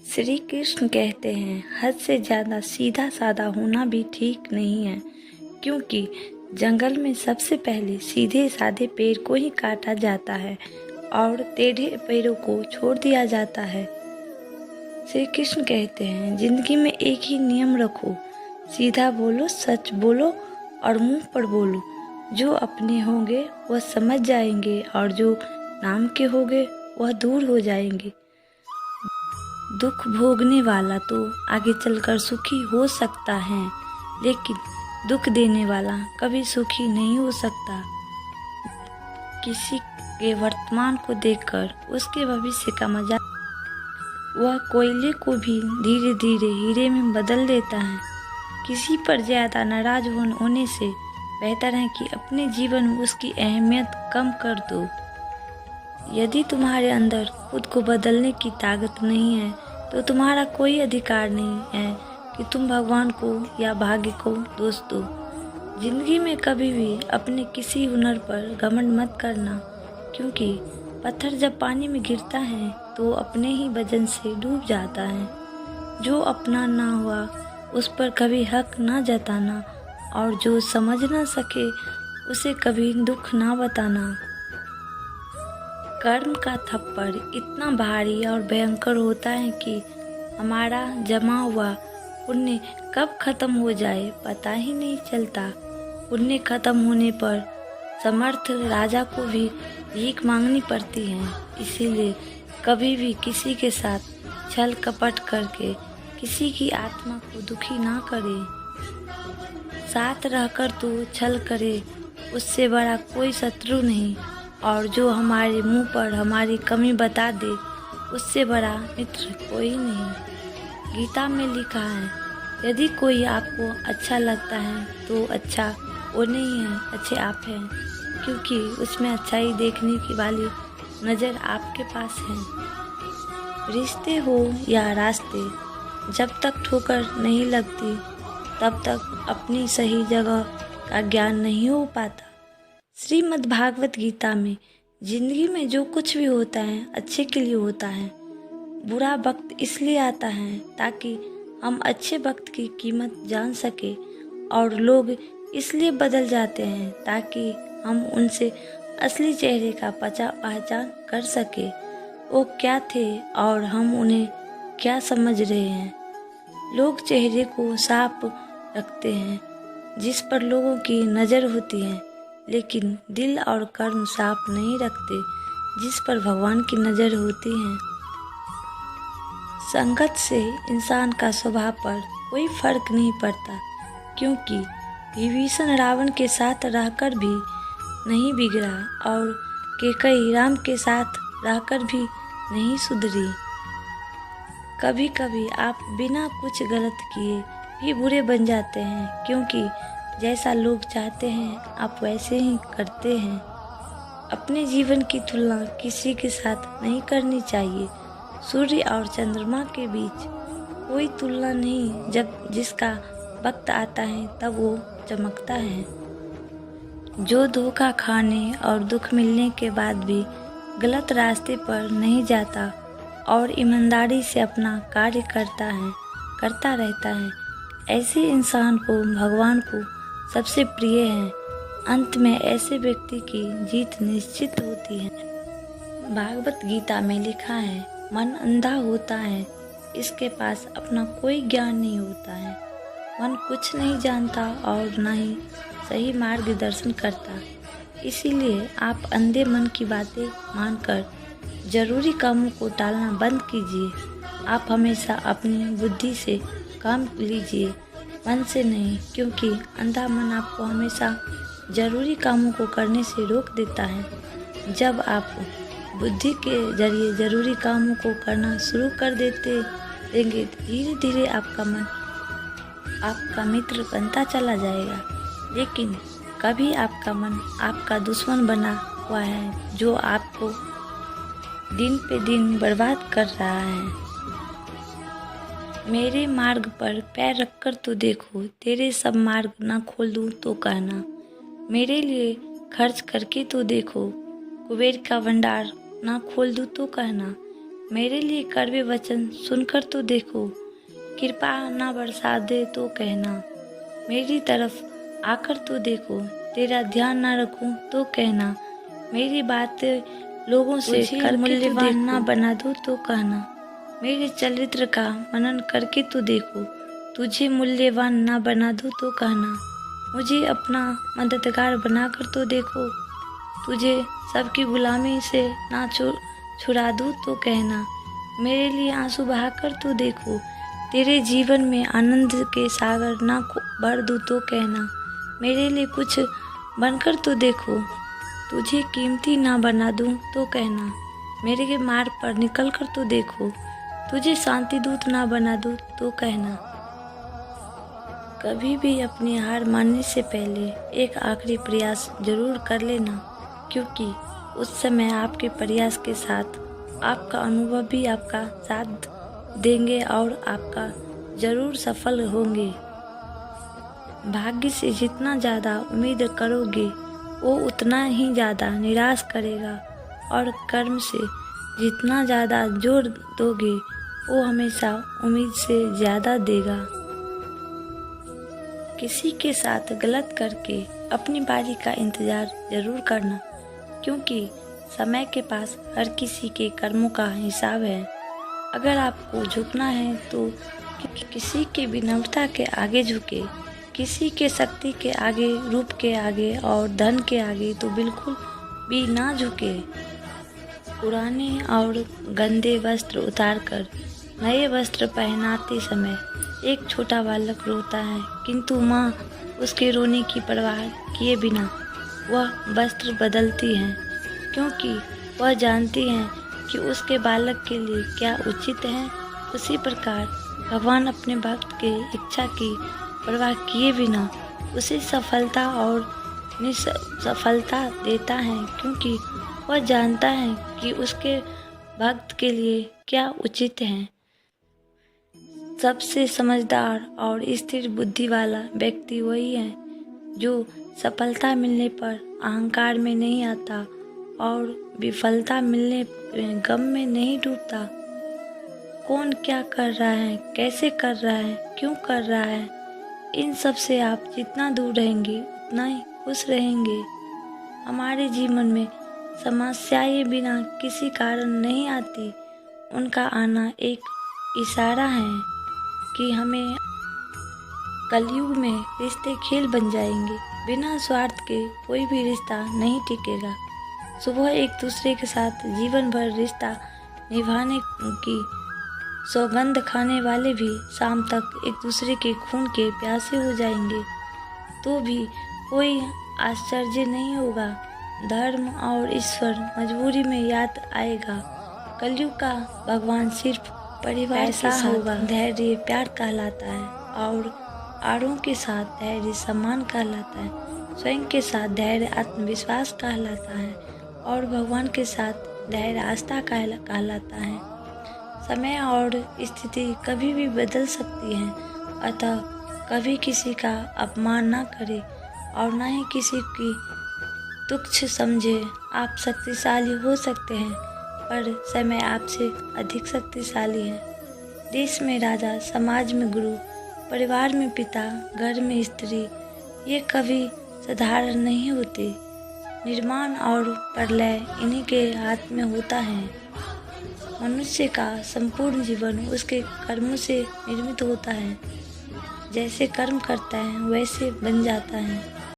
श्री कृष्ण कहते हैं हद से ज़्यादा सीधा साधा होना भी ठीक नहीं है, क्योंकि जंगल में सबसे पहले सीधे साधे पेड़ को ही काटा जाता है और टेढ़े पेड़ों को छोड़ दिया जाता है। श्री कृष्ण कहते हैं जिंदगी में एक ही नियम रखो, सीधा बोलो, सच बोलो और मुंह पर बोलो। जो अपने होंगे वह समझ जाएंगे और जो नाम के होंगे वह दूर हो जाएंगे। दुख भोगने वाला तो आगे चलकर सुखी हो सकता है, लेकिन दुख देने वाला कभी सुखी नहीं हो सकता। किसी के वर्तमान को देखकर उसके भविष्य का मजाक वह कोयले को भी धीरे धीरे हीरे में बदल देता है। किसी पर ज़्यादा नाराज होने से बेहतर है कि अपने जीवन में उसकी अहमियत कम कर दो। यदि तुम्हारे अंदर खुद को बदलने की ताकत नहीं है तो तुम्हारा कोई अधिकार नहीं है कि तुम भगवान को या भाग्य को दोष दो। जिंदगी में कभी भी अपने किसी हुनर पर घमंड मत करना, क्योंकि पत्थर जब पानी में गिरता है तो अपने ही वजन से डूब जाता है। जो अपना ना हुआ उस पर कभी हक ना जताना, और जो समझ ना सके उसे कभी दुख ना बताना। कर्म का थप्पड़ इतना भारी और भयंकर होता है कि हमारा जमा हुआ पुण्य कब खत्म हो जाए पता ही नहीं चलता। पुण्य खत्म होने पर समर्थ राजा को भी भीख मांगनी पड़ती है। इसीलिए कभी भी किसी के साथ छल कपट करके किसी की आत्मा को दुखी ना करे। साथ रहकर तो छल करे, उससे बड़ा कोई शत्रु नहीं। और जो हमारे मुंह पर हमारी कमी बता दे, उससे बड़ा मित्र कोई नहीं। गीता में लिखा है, यदि कोई आपको अच्छा लगता है तो अच्छा वो नहीं है, अच्छे आप हैं, क्योंकि उसमें अच्छाई देखने की वाली नज़र आपके पास है। रिश्ते हो या रास्ते, जब तक ठोकर नहीं लगती तब तक अपनी सही जगह का ज्ञान नहीं हो पाता। श्रीमद् भागवत गीता में जिंदगी में जो कुछ भी होता है अच्छे के लिए होता है। बुरा वक्त इसलिए आता है ताकि हम अच्छे वक्त की कीमत जान सके, और लोग इसलिए बदल जाते हैं ताकि हम उनसे असली चेहरे का पहचान कर सके। वो क्या थे और हम उन्हें क्या समझ रहे हैं। लोग चेहरे को साफ रखते हैं जिस पर लोगों की नज़र होती है, लेकिन दिल और कर्म साफ नहीं रखते जिस पर भगवान की नज़र होती है। संगत से इंसान का स्वभाव पर कोई फर्क नहीं पड़ता, क्योंकि विभीषण रावण के साथ रहकर भी नहीं बिगड़ा और कैकेयी राम के साथ रहकर भी नहीं सुधरी। कभी कभी आप बिना कुछ गलत किए भी बुरे बन जाते हैं, क्योंकि जैसा लोग चाहते हैं आप वैसे ही करते हैं। अपने जीवन की तुलना किसी के साथ नहीं करनी चाहिए। सूर्य और चंद्रमा के बीच कोई तुलना नहीं, जब जिसका वक्त आता है तब वो चमकता है। जो धोखा खाने और दुख मिलने के बाद भी गलत रास्ते पर नहीं जाता और ईमानदारी से अपना कार्य करता रहता है, ऐसे इंसान को भगवान को सबसे प्रिय है। अंत में ऐसे व्यक्ति की जीत निश्चित होती है। भागवत गीता में लिखा है, मन अंधा होता है, इसके पास अपना कोई ज्ञान नहीं होता है। मन कुछ नहीं जानता और न ही सही मार्गदर्शन करता। इसीलिए आप अंधे मन की बातें मानकर जरूरी कामों को टालना बंद कीजिए। आप हमेशा अपनी बुद्धि से काम लीजिए, मन से नहीं, क्योंकि अंधा मन आपको हमेशा जरूरी कामों को करने से रोक देता है। जब आप बुद्धि के जरिए जरूरी कामों को करना शुरू कर देंगे, धीरे धीरे आपका मन आपका मित्र बनता चला जाएगा। लेकिन कभी आपका मन आपका दुश्मन बना हुआ है, जो आपको दिन पे दिन बर्बाद कर रहा है। मेरे मार्ग पर पैर रखकर तो देखो, तेरे सब मार्ग ना खोल दूँ तो कहना। मेरे लिए खर्च करके तो देखो, कुबेर का भंडार ना खोल दूँ तो कहना। मेरे लिए कड़वे वचन सुनकर तो देखो, कृपा ना बरसा दे तो कहना। मेरी तरफ आकर तो देखो, तेरा ध्यान ना रखूं तो कहना। मेरी बातें लोगों से कर मूल्यवान ना बना दूं तो कहना। मेरे चरित्र का मनन करके तो देखो, तुझे मूल्यवान ना बना दूं तो कहना। मुझे अपना मददगार बनाकर तो देखो, तुझे सबकी गुलामी से ना छुड़ा दूं तो कहना। मेरे लिए आंसू बहाकर तो देखो, तेरे जीवन में आनंद के सागर ना भर दूं तो कहना। मेरे लिए कुछ बनकर तो देखो, तुझे कीमती ना बना दूं तो कहना। मेरे के मार्ग पर निकल कर तो देखो, तुझे शांति दूत ना बना दूं तो कहना। कभी भी अपनी हार मानने से पहले एक आखिरी प्रयास जरूर कर लेना, क्योंकि उस समय आपके प्रयास के साथ आपका अनुभव भी आपका साथ देंगे और आपका जरूर सफल होंगे। भाग्य से जितना ज़्यादा उम्मीद करोगे वो उतना ही ज़्यादा निराश करेगा, और कर्म से जितना ज़्यादा जोर दोगे वो हमेशा उम्मीद से ज़्यादा देगा। किसी के साथ गलत करके अपनी बारी का इंतज़ार ज़रूर करना, क्योंकि समय के पास हर किसी के कर्मों का हिसाब है। अगर आपको झुकना है तो किसी के विनम्रता के आगे झुके, किसी के शक्ति के आगे, रूप के आगे और धन के आगे तो बिल्कुल भी ना झुके। पुराने और गंदे वस्त्र उतारकर नए वस्त्र पहनाते समय एक छोटा बालक रोता है, किंतु माँ उसके रोने की परवाह किए बिना वह वस्त्र बदलती हैं, क्योंकि वह जानती हैं कि उसके बालक के लिए क्या उचित है। उसी प्रकार भगवान अपने भक्त के इच्छा की परवाह किए बिना उसे सफलता और निसफलता देता है, क्योंकि वह जानता है कि उसके भक्त के लिए क्या उचित है। सबसे समझदार और स्थिर बुद्धि वाला व्यक्ति वही है जो सफलता मिलने पर अहंकार में नहीं आता और विफलता मिलने पर गम में नहीं डूबता। कौन क्या कर रहा है, कैसे कर रहा है, क्यों कर रहा है, इन सब से आप जितना दूर रहेंगे उतना ही खुश रहेंगे। हमारे जीवन में समस्याएं बिना किसी कारण नहीं आती, उनका आना एक इशारा है कि हमें कलयुग में रिश्ते खेल बन जाएंगे। बिना स्वार्थ के कोई भी रिश्ता नहीं टिकेगा। सुबह एक दूसरे के साथ जीवन भर रिश्ता निभाने की सौगंध खाने वाले भी शाम तक एक दूसरे के खून के प्यासे हो जाएंगे, तो भी कोई आश्चर्य नहीं होगा। धर्म और ईश्वर मजबूरी में याद आएगा। कलयुग का भगवान सिर्फ परिवार के साथ धैर्य प्यार कहलाता है, और औरों के साथ धैर्य सम्मान कहलाता है। स्वयं के साथ धैर्य आत्मविश्वास कहलाता है, और भगवान के साथ धैर्य आस्था कहलाता है। समय और स्थिति कभी भी बदल सकती है, अतः कभी किसी का अपमान ना करे और ना ही किसी की तुच्छ समझे। आप शक्तिशाली हो सकते हैं, पर समय आपसे अधिक शक्तिशाली है। देश में राजा, समाज में गुरु, परिवार में पिता, घर में स्त्री, ये कभी साधारण नहीं होते। निर्माण और प्रलय इन्हीं के हाथ में होता है। मनुष्य का संपूर्ण जीवन उसके कर्मों से निर्मित होता है। जैसे कर्म करता है वैसे बन जाता है।